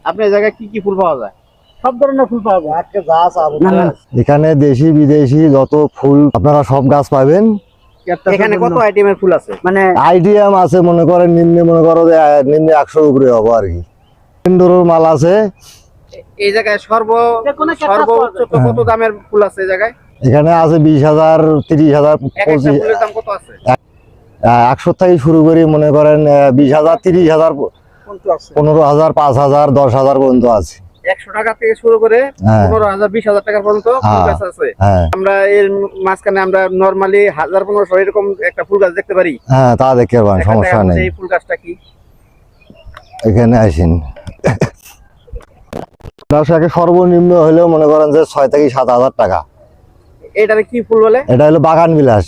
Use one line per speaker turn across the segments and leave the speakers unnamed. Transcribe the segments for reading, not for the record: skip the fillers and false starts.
আপনার জায়গায় কি কি ফুল পাওয়া যায়?
সব ধরনের ফুল পাওয়া যায়।
এখানে দেশি বিদেশি যত ফুল আপনারা সব গাছ পাবেন।
এখানে কত আইটেমের ফুল আছে?
মানে
আইডিয়াম আছে মনে করেন নিম্নে মনে করো যে নিম্নে 100 উপরে হবো আর কি। ইনডোরের মাল আছে।
এই জায়গায় সর্বোচ্চ কত দামের ফুল আছে এই জায়গায়?
এখানে আছে 20,000 30,000
এক একটা ফুলের দাম কত আছে?
100 থেকে শুরু করে মনে করেন 20,000 30,000 15,000 5,000 10,000 পর্যন্ত আছে।
100 টাকা থেকে শুরু করে 15,000 20,000 টাকা পর্যন্ত ফুল গাছ আছে। আমরা এর মাঝখানে আমরা নরমালি 1000-1500 এরকম একটা ফুল গাছ দেখতে পারি।
হ্যাঁ তা দেখতে পারেন, সমস্যা নেই।
এই ফুল গাছটা কি?
এখানে আসেন সর্বনিম্ন হলেও মনে করেন যে 6 থেকে 7,000 টাকা।
এটারে কি ফুল বলে?
এটা হলো বাগান বিলাস।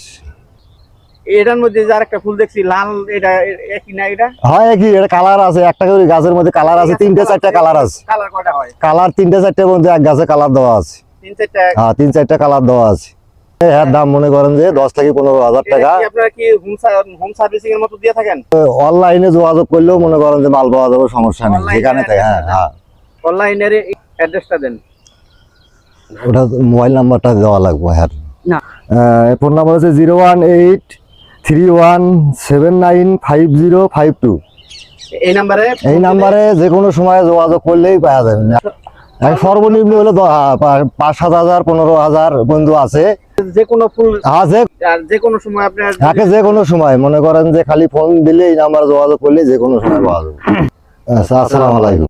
এটার মধ্যে যে আরেকটা ফুল দেখছি লাল, এটা একই না? এটা
হয় কি, এটা কালার আছে, একটা করে গাছের মধ্যে কালার আছে, 3-4টা কালার আছে।
কালার কয়টা হয়?
কালার 3-4টার মধ্যে এক গাছে কালার দেওয়া আছে।
3-4টা?
হ্যাঁ 3-4টা কালার দেওয়া আছে। এর দাম মনে করেন যে 10 থেকে 15,000 টাকা।
আপনারা কি হোম সার্ভিসিং এর মতো দিয়ে থাকেন?
অনলাইনে যোগাযোগ করলেও মনে করেন যে মাল পাওয়া যাবে, সমস্যা নেই যেখানে থেকে। হ্যাঁ হ্যাঁ
অনলাইনের অ্যাড্রেসটা দেন।
ওটা মোবাইল নাম্বারটা দেওয়া লাগবে। হ্যাঁ
না,
ফোন নাম্বার হচ্ছে 01831795052। এই নাম্বারে যে কোনো সময় যোগাযোগ করলেই পাওয়া যাবে। সর্বনিম্ন হলে 5,000 15,000 বন্ধু আছে।
যে কোনো ফুল
যে
কোনো সময় আপনার
যে কোনো সময় মনে করেন যে খালি ফোন দিলে এই নাম্বারে যোগাযোগ করলে যে কোনো সময় পাওয়া যাবে। আসসালামু আলাইকুম।